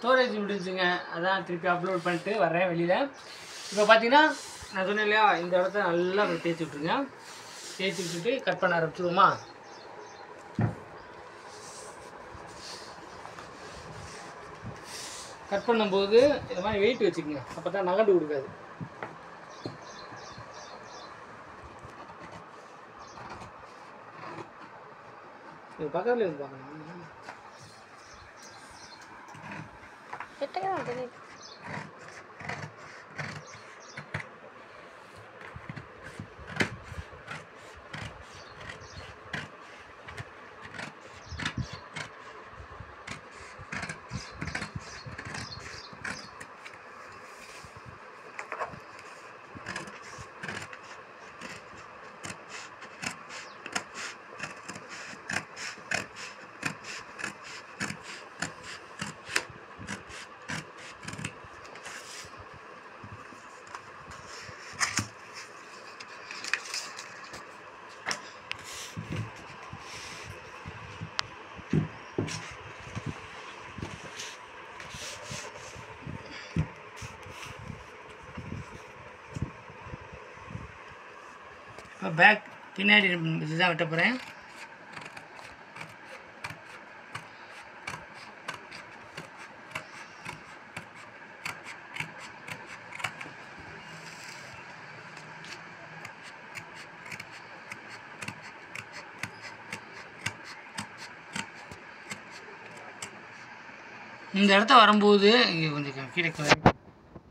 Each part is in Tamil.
ஸ்டோரேஜ் விட்டுச்சுங்க. அதான் திருப்பி அப்லோட் பண்ணிட்டு வர்றேன் வெளியில். இப்போ பார்த்தீங்கன்னா நான் சொன்னேன் இல்லையா, இந்த இடத்த நல்லா தேய்ச்சி விட்ருங்க. தேய்ச்சி விட்டுட்டு கட் பண்ண ஆரம்பிச்சுருவோமா? கட் பண்ணும்போது இந்த மாதிரி வெயிட் வச்சுக்கோங்க, அப்போ தான் நகண்டு கொடுக்காது. இது பக்கத்தில் இருந்து பார்க்கணும். இப்போ பேக் பின்னாடி இதுதான் வெட்ட போகிறேன். இந்த இடத்த வரும்போது இங்கே கொஞ்சம் கீழே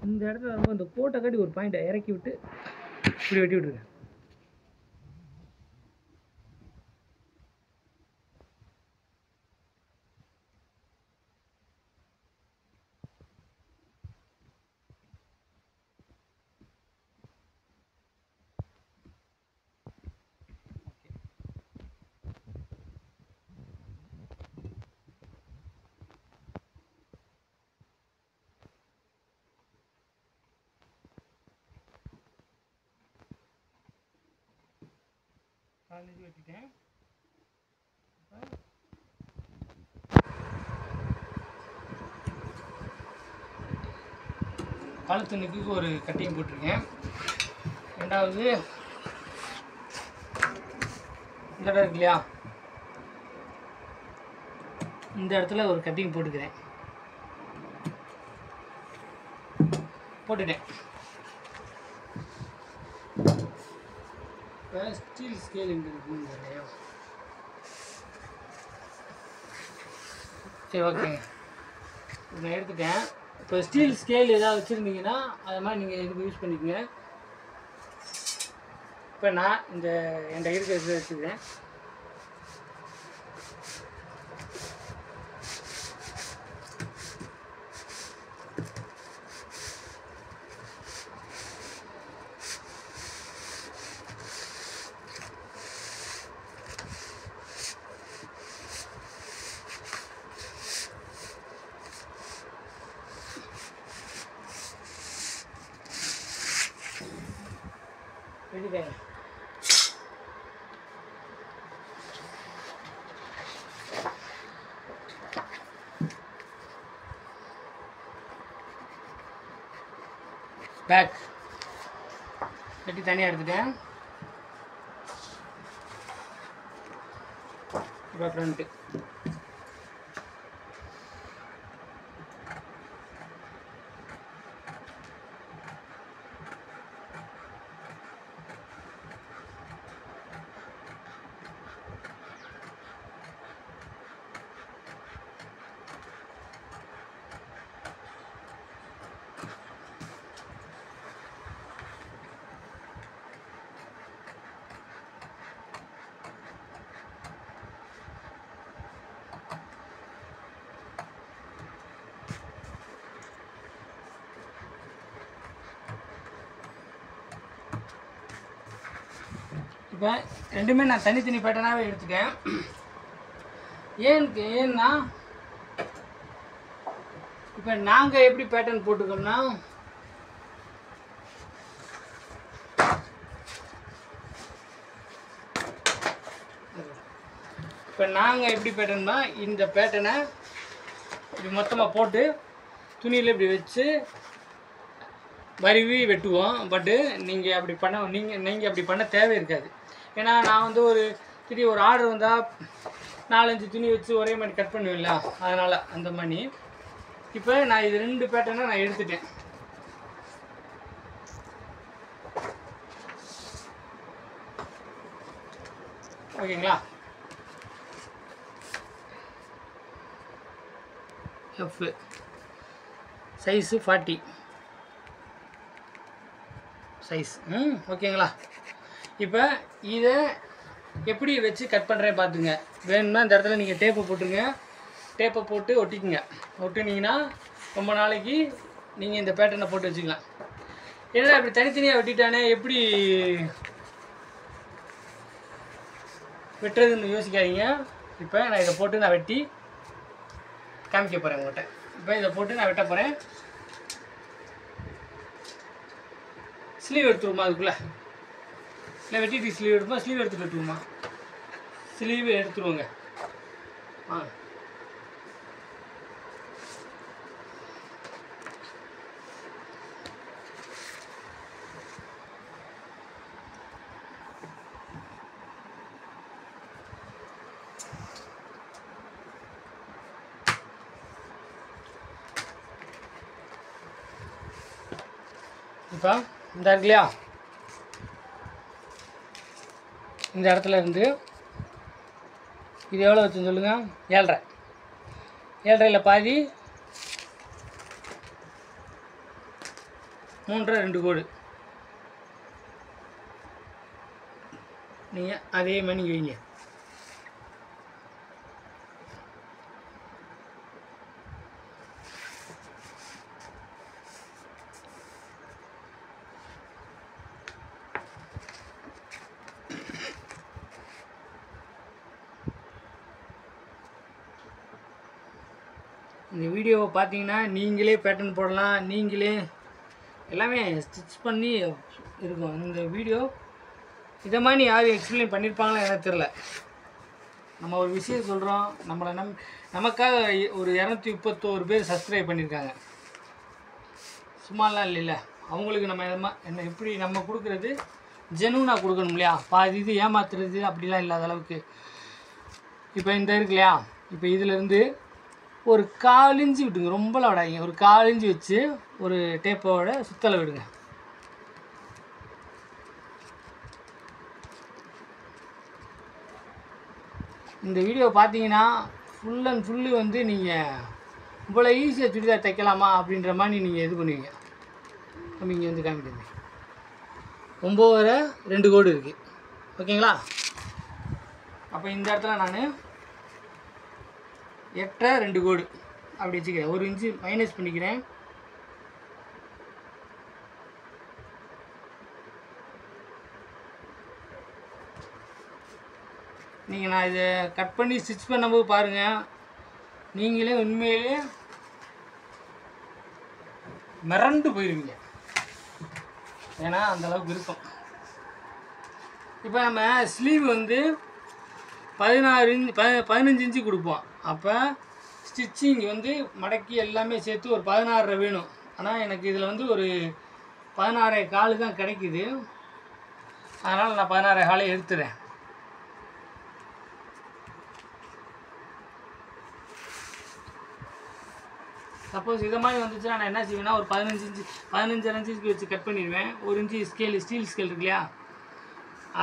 இந்த இடத்துல வரும்போது இந்த கோட்டை காட்டி ஒரு பாயிண்ட்டை இறக்கி விட்டு இப்படி வெட்டி விட்டுருங்க. காலேஜ் வெட்டிட்டேன். கழுத்து நெக்குக்கு ஒரு கட்டிங் போட்டிருக்கேன். ரெண்டாவது இந்த இடம் இருக்கு இல்லையா, இந்த இடத்துல ஒரு கட்டிங் போட்டுக்கிறேன். போட்டுட்டேன். ஸ்டீல் ஸ்கேல் இங்கே இருக்குங்க இல்லையா? சரி, ஓகேங்க. நான் எடுத்துட்டேன். இப்போ ஸ்டீல் ஸ்கேல் ஏதாவது வச்சுருந்தீங்கன்னா அது மாதிரி நீங்கள் இதுக்கு யூஸ் பண்ணிக்கோங்க. இப்போ நான் இந்த என்கிட்ட இருக்கிறத வச்சுக்கிறேன். வெட்டிட்டேங்க. பேக் வெட்டி தனியாக எடுத்துட்டேன். இப்போ ஃப்ரண்ட்டு இப்போ ரெண்டுமே நான் தனித்தனி பேட்டர்னாகவே எடுத்துட்டேன். ஏன்னா இப்போ நாங்கள் எப்படி பேட்டர்ன் போட்டுக்கோம்னா, இப்போ நாங்கள் எப்படி பேட்டர்னா இந்த பேட்டர்னை இப்படி மொத்தமாக போட்டு துணியில் இப்படி வச்சு வருவி வெட்டுவோம். பட்டு நீங்கள் அப்படி பண்ண தேவை இருக்காது. ஏன்னா நான் வந்து ஒரு ஆர்டர் வந்தால் 4-5 துணி வச்சு ஒரே மாதிரி கட் பண்ணுவேன்ல, அதனால் அந்த மாதிரி. இப்போ நான் இது 2 பேட்டர்னை நான் எடுத்துட்டேன். ஓகேங்களா? F size 40 size. ஓகேங்களா? இப்போ இதை எப்படி வச்சு கட் பண்ணுறேன் பார்த்துங்க. வேணும்னா இந்த இடத்துல நீங்கள் டேப்பை போட்டுருங்க. டேப்பை போட்டு ஒட்டிக்குங்க. ஒட்டினீங்கன்னா ரொம்ப நாளைக்கு நீங்கள் இந்த பேட்டர்னை போட்டு வச்சுக்கலாம். ஏன்னா இப்படி தனித்தனியாக வெட்டிட்டானே எப்படி வெட்டுறதுன்னு யோசிக்காதீங்க. இப்போ நான் இதை போட்டு நான் வெட்டி காமிக்க போகிறேன் உங்கள்கிட்ட. இப்போ இதை போட்டு நான் வெட்ட போகிறேன். ஸ்லீவ் எடுத்துருமா? அதுக்குள்ளே இல்லை வெட்டிட்டு ஸ்லீவ் எடுப்போம். ஸ்லீவ் எடுத்துகிட்டு வெட்டுவோமா? ஸ்லீவ் எடுத்துருவோங்க. இப்போ இந்த இருக்கு இல்லையா, இந்த இடத்துல இருந்து இது எவ்வளோ வச்சுன்னு சொல்லுங்கள்? 7.5. 7.5ல் பாதி 3.5 2 கோடு. நீங்கள் அதே மாதிரி நீங்கள் வைங்க. இந்த வீடியோவை பார்த்தீங்கன்னா நீங்களே பேட்டர்ன் போடலாம், நீங்களே எல்லாமே ஸ்டிச் பண்ணி இருக்கும். இந்த வீடியோ இதை மாதிரி யாரும் எக்ஸ்பிளைன் பண்ணியிருப்பாங்களா எனக்கு தெரில. நம்ம ஒரு விஷயம் சொல்கிறோம், நமக்காக ஒரு 231 பேர் சப்ஸ்கிரைப் பண்ணியிருக்காங்க. சும்மாலாம் இல்லைல்ல. அவங்களுக்கு நம்ம எப்படி நம்ம கொடுக்குறது ஜெனுவனாக கொடுக்கணும் இல்லையா? பாதி இது ஏமாத்துறது அப்படிலாம் இல்லாத அளவுக்கு. இப்போ இந்த இருக்கு இல்லையா, இப்போ இதிலேருந்து ஒரு 1/4 இன்ச்சு விட்டுங்க. ரொம்பலாம் விடாதீங்க. ஒரு 1/4 இன்ச்சு வச்சு ஒரு டேப்போட சுத்தலை விடுங்க. இந்த வீடியோ பார்த்தீங்கன்னா ஃபுல் அண்ட் ஃபுல்லு வந்து நீங்கள் இவ்வளோ ஈஸியாக சுடிதார் தைக்கலாமா அப்படின்ற மாதிரி நீங்கள் இது பண்ணுவீங்க. நம்ம இங்கே வந்து காமிக்கிறீங்க 9.5 2 கோடு இருக்குது. ஓகேங்களா? அப்போ இந்த இடத்துல நான் 8.5 2 கோடு அப்படி வச்சுக்கிறேன். 1 இன்ச்சு மைனஸ் பண்ணிக்கிறேன். நீங்கள் நான் இதை கட் பண்ணி ஸ்டிச் பண்ணும்போது பாருங்கள், நீங்களே உண்மையிலே மிரண்டு போயிடுவீங்க. ஏன்னா அந்தளவுக்கு இருக்கும். இப்போ நம்ம ஸ்லீவ் வந்து 15 இன்ச்சு கொடுப்போம். அப்போ ஸ்டிச்சிங் வந்து மடக்கி எல்லாமே சேர்த்து ஒரு 16.5 வேணும். ஆனால் எனக்கு இதில் வந்து ஒரு 16.25 தான் கிடைக்குது. அதனால் நான் 16.25 எடுத்துறேன். சப்போஸ் இதை மாதிரி வந்துச்சுன்னா நான் என்ன செய்வேன்னா ஒரு 15 இன்ச்சுக்கு வச்சு கட் பண்ணிடுவேன். 1 இன்ச்சு ஸ்டீல் ஸ்கேல் இருக்கு இல்லையா,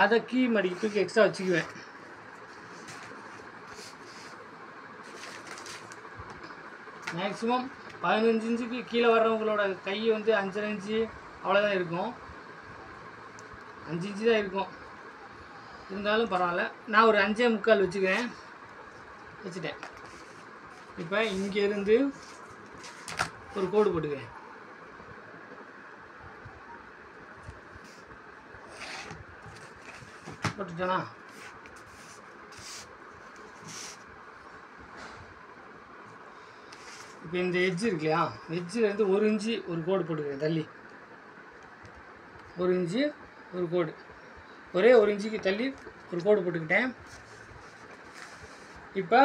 அதை கீ மடிக்கு தூக்கி எக்ஸ்ட்ரா வச்சுக்குவேன். மேக்ஸிமம் 15 இன்ச்சுக்கு கீழே வர்றவங்களோட கை வந்து 5.5 இன்ச்சு அவ்வளோதான் இருக்கும். 5 இன்ச்சு தான் இருக்கும். இருந்தாலும் பரவாயில்ல. நான் ஒரு 5.25 வச்சுட்டேன். இப்போ இங்கேருந்து ஒரு கோடு போட்டுக்கிறேன். போட்டுட்டேனா? இப்போ இந்த எட்ஜ் இருக்கு இல்லையா, எட்ஜிலேருந்து 1 இன்ச்சு ஒரு கோடு போட்டுக்கிறேன். தள்ளி 1 இன்ச்சு ஒரு கோடு, ஒரே 1 இன்ச்சுக்கு தள்ளி ஒரு கோடு போட்டுக்கிட்டேன். இப்போ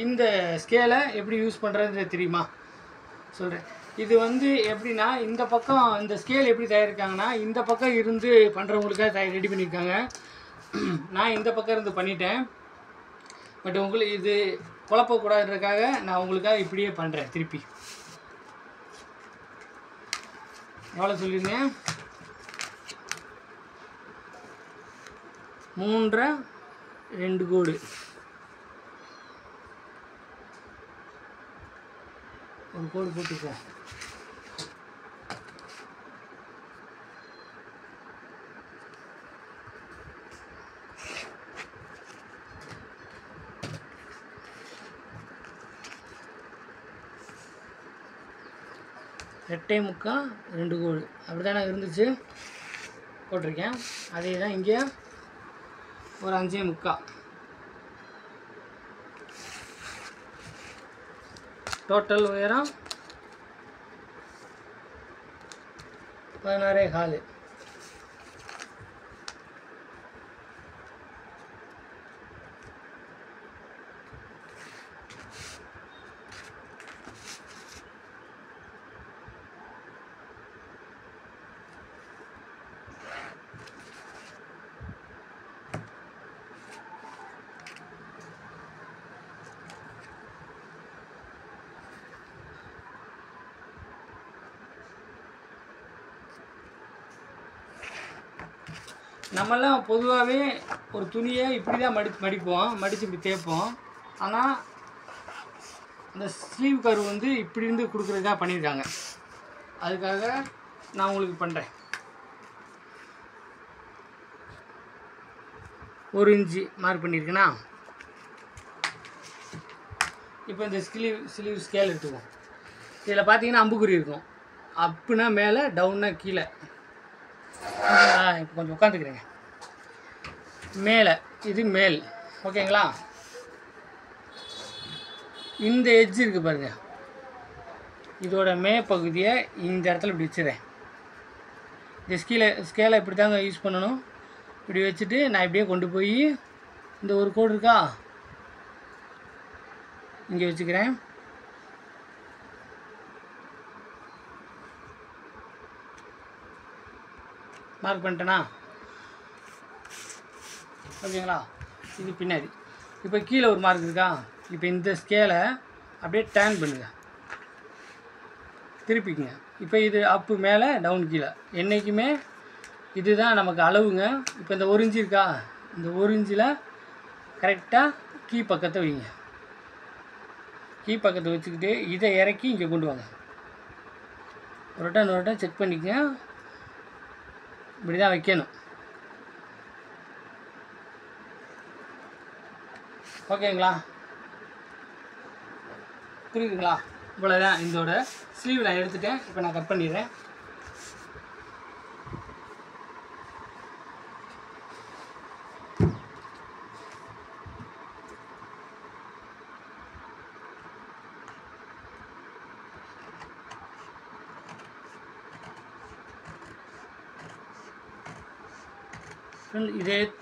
இந்த ஸ்கேலை எப்படி யூஸ் பண்ணுறதுன்னு தெரியுமா? சொல்கிறேன். இது வந்து எப்படின்னா, இந்த பக்கம் இந்த ஸ்கேல் எப்படி தயாரிக்காங்கன்னா, இந்த பக்கம் இருந்து பண்ணுறவங்களுக்காக ரெடி பண்ணியிருக்காங்க. நான் இந்த பக்கம் இருந்து பண்ணிட்டேன். பட் உங்களுக்கு இது குழப்பக்கூடாதுன்றதுக்காக நான் உங்களுக்காக இப்படியே பண்ணுறேன். திருப்பி எவ்வளோ சொல்லியிருந்தேன்? 3 2 கோடு. ஒரு கோடு போட்டுக்கோ. ரெட்டை முக்கால் 2 கோடு அப்படி தானே இருந்துச்சு, போட்டிருக்கேன். அதே தான் இங்கே ஒரு 5 முக்கால். டோட்டல் உயரம் 16.25. நம்மெல்லாம் பொதுவாகவே ஒரு துணியை இப்படி தான் மடித்து இப்படி தேய்ப்போம். ஆனால் இந்த ஸ்லீவ் கர்வ் வந்து இப்படி இருந்து கொடுக்குறதுக்காக பண்ணியிருக்காங்க. அதுக்காக நான் உங்களுக்கு பண்ணுறேன். 1 இன்ச்சு மார்க் பண்ணியிருக்கேன்னா, இப்போ இந்த ஸ்லீவ் ஸ்கேல் எடுத்துக்குவோம். இதில் பார்த்தீங்கன்னா அம்புக்குறி இருக்கும். அப்புனா மேலே, டவுன்னா கீழே. இப்போ கொஞ்சம் உட்காந்துக்கிறேங்க. மேலே இது மேல், ஓகேங்களா? இந்த எட்ஜ் இருக்குது பாருங்கள், இதோட பகுதியை இந்த இடத்துல இப்படி வச்சுறேன். இந்த ஸ்கேலை இப்படி தாங்க யூஸ் பண்ணணும். இப்படி வச்சுட்டு நான் இப்படியே கொண்டு போய் இந்த ஒரு கோடு இருக்கா, இங்கே வச்சுக்கிறேன். மார்க் பண்ணிட்டேனா? ஓகேங்களா? இது பின்னாடி. இப்போ கீழே ஒரு மார்க் இருக்கா. இப்போ இந்த ஸ்கேலை அப்படியே டேர்ன் பண்ணுங்கள், திருப்பிக்குங்க. இப்போ இது அப்பு மேலே, டவுன் கீழே. என்றைக்குமே இதுதான் நமக்கு அளவுங்க. இப்போ இந்த 1 இன்ச்சு இருக்கா, இந்த 1 இன்ச்சில் கரெக்டாக கீ பக்கத்தை வைங்க. கீ பக்கத்தை வச்சுக்கிட்டு இதை இறக்கி இங்கே கொண்டு வாங்க. ஒரு வட்டம் செக் பண்ணிக்கங்க. இப்படி தான் வைக்கணும். ஓகேங்களா? புரியுதுங்களா? இவ்வளோதான். இதோட ஸ்லீவ் நான் எடுத்துட்டேன். இப்போ நான் கட் பண்ணிடுறேன்.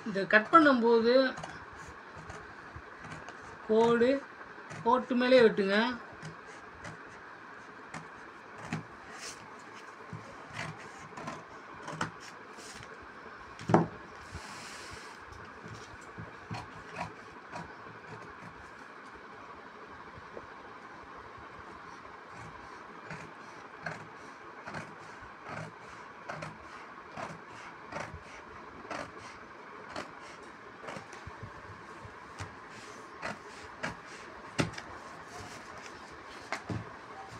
இதை கட் பண்ணும்போது கோட்டு மேலே வெட்டுங்க.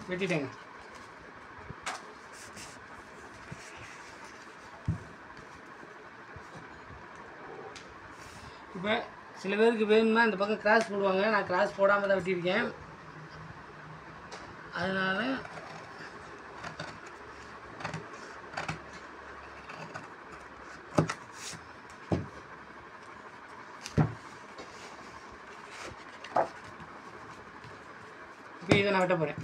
வெட்டிட்டேங்க. இப்போ சில பேருக்கு வேணும்னா இந்த பக்கம் கிராஸ் போடுவாங்க. நான் கிராஸ் போடாமல் தான் வெட்டியிருக்கேன். அதனால் இப்போ இதை நான் வெட்ட போகிறேன்.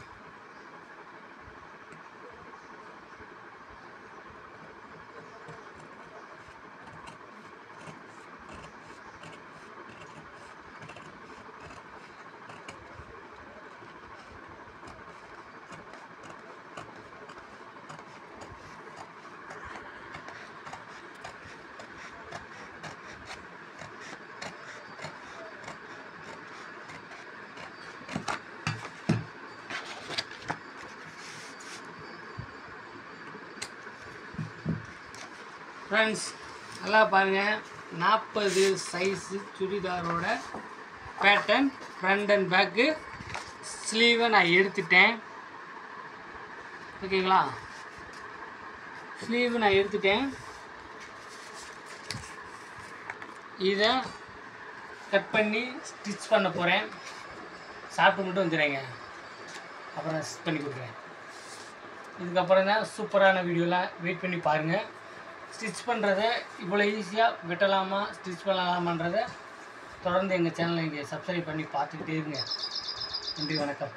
ஃப்ரெண்ட்ஸ் நல்லா பாருங்கள், 40 சைஸு சுடிதாரோட பேட்டர்ன் ஃப்ரண்ட் அண்ட் பேக்கு. ஸ்லீவை நான் எடுத்துட்டேன். ஓகேங்களா, ஸ்லீவு நான் எடுத்துட்டேன். இதை கட் பண்ணி ஸ்டிச் பண்ண போகிறேன். சாப்பிட்டு மட்டும் வந்துடுறேங்க, அப்புறம் ஸ்டிச் பண்ணி கொடுக்குறேன். இதுக்கப்புறம் தான் சூப்பரான வீடியோலாம் வெயிட் பண்ணி பாருங்கள். ஸ்டிச் பண்ணுறத இவ்வளோ ஈஸியாக வெட்டலாமா ஸ்டிச் பண்ணலாமான்றதை தொடர்ந்து எங்கள் சேனலை இங்கே சப்ஸ்கிரைப் பண்ணி பார்த்துக்கிட்டே இருங்க. நன்றி, வணக்கம்.